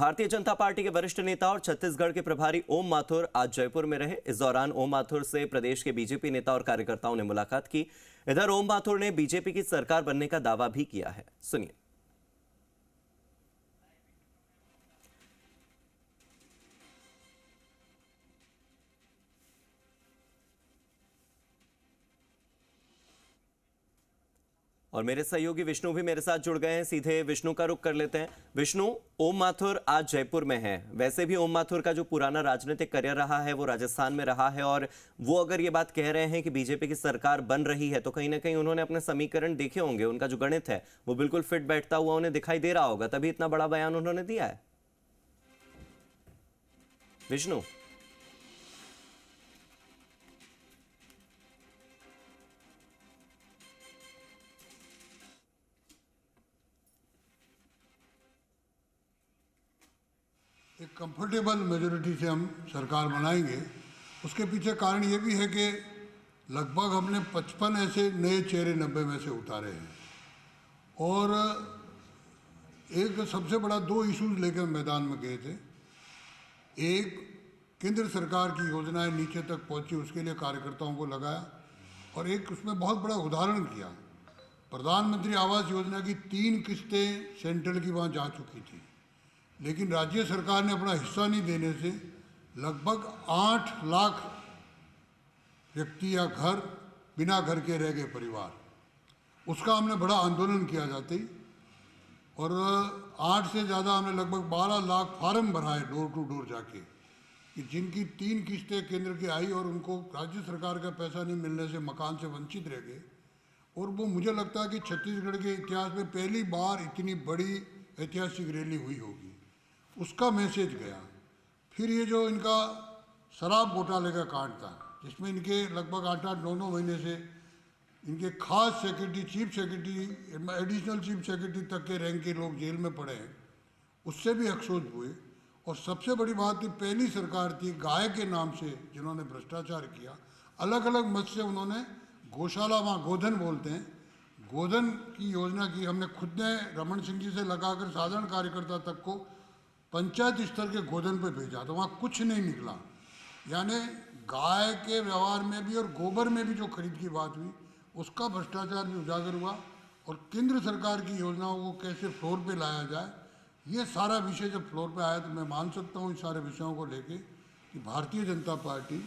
Bharatiya Janata party के वरिष्ठ नेता और छत्तीसगढ़ के प्रभारी ओम माथुर आज जयपुर में रहे। इस दौरान ओम माथुर से प्रदेश के बीजेपी नेता और कार्यकर्ताओं ने मुलाकात की। इधर ओम माथुर ने बीजेपी की सरकार बनने का दावा भी किया है। सुनिए। और मेरे सहयोगी विष्णु भी मेरे साथ जुड़ गए हैं। सीधे विष्णु का रुख कर लेते हैं। विष्णु, ओम माथुर आज जयपुर में है। वैसे भी ओम माथुर का जो पुराना राजनीतिक करियर रहा है वो राजस्थान में रहा है, और वो अगर ये बात कह रहे हैं कि बीजेपी की सरकार बन रही है तो कहीं ना कहीं उन्होंने अपने समीकरण देखे होंगे। उनका जो गणित है वो बिल्कुल फिट बैठता हुआ उन्हें दिखाई दे रहा होगा, तभी इतना बड़ा बयान उन्होंने दिया है। विष्णु, एक कंफर्टेबल मेजोरिटी से हम सरकार बनाएंगे। उसके पीछे कारण ये भी है कि लगभग हमने 55 ऐसे नए चेहरे 90 में से उतारे हैं, और एक सबसे बड़ा 2 इश्यूज लेकर मैदान में गए थे। एक, केंद्र सरकार की योजनाएं नीचे तक पहुंची, उसके लिए कार्यकर्ताओं को लगाया, और एक उसमें बहुत बड़ा उदाहरण किया। प्रधानमंत्री आवास योजना की 3 किस्तें सेंट्रल की वहाँ जा चुकी थी, लेकिन राज्य सरकार ने अपना हिस्सा नहीं देने से लगभग 8 लाख व्यक्ति या घर बिना घर के रह गए परिवार। उसका हमने बड़ा आंदोलन किया जाते ही, और 8 से ज़्यादा हमने लगभग 12 लाख फार्म भराए डोर टू डोर जाके, कि जिनकी 3 किस्तें केंद्र की आई और उनको राज्य सरकार का पैसा नहीं मिलने से मकान से वंचित रह गए। और वो मुझे लगता है कि छत्तीसगढ़ के इतिहास में पहली बार इतनी बड़ी ऐतिहासिक रैली हुई होगी, उसका मैसेज गया। फिर ये जो इनका शराब घोटाले का कांड था, जिसमें इनके लगभग 8-9 महीने से इनके खास secretary, chief secretary, additional chief secretary तक के रैंक के लोग जेल में पड़े हैं, उससे भी अफसोस हुए। और सबसे बड़ी बात थी, पहली सरकार थी गाय के नाम से जिन्होंने भ्रष्टाचार किया। अलग अलग मत से उन्होंने गौशाला, वहाँ गोधन बोलते हैं, गोधन की योजना की। हमने खुद ने रमन सिंह जी से लगाकर साधारण कार्यकर्ता तक को पंचायत स्तर के गोधन पे भेजा, तो वहाँ कुछ नहीं निकला। यानी गाय के व्यवहार में भी और गोबर में भी जो खरीद की बात हुई, उसका भ्रष्टाचार भी उजागर हुआ। और केंद्र सरकार की योजनाओं को कैसे फ्लोर पे लाया जाए, ये सारा विषय जब फ्लोर पे आया तो मैं मान सकता हूँ इन सारे विषयों को लेके कि भारतीय जनता पार्टी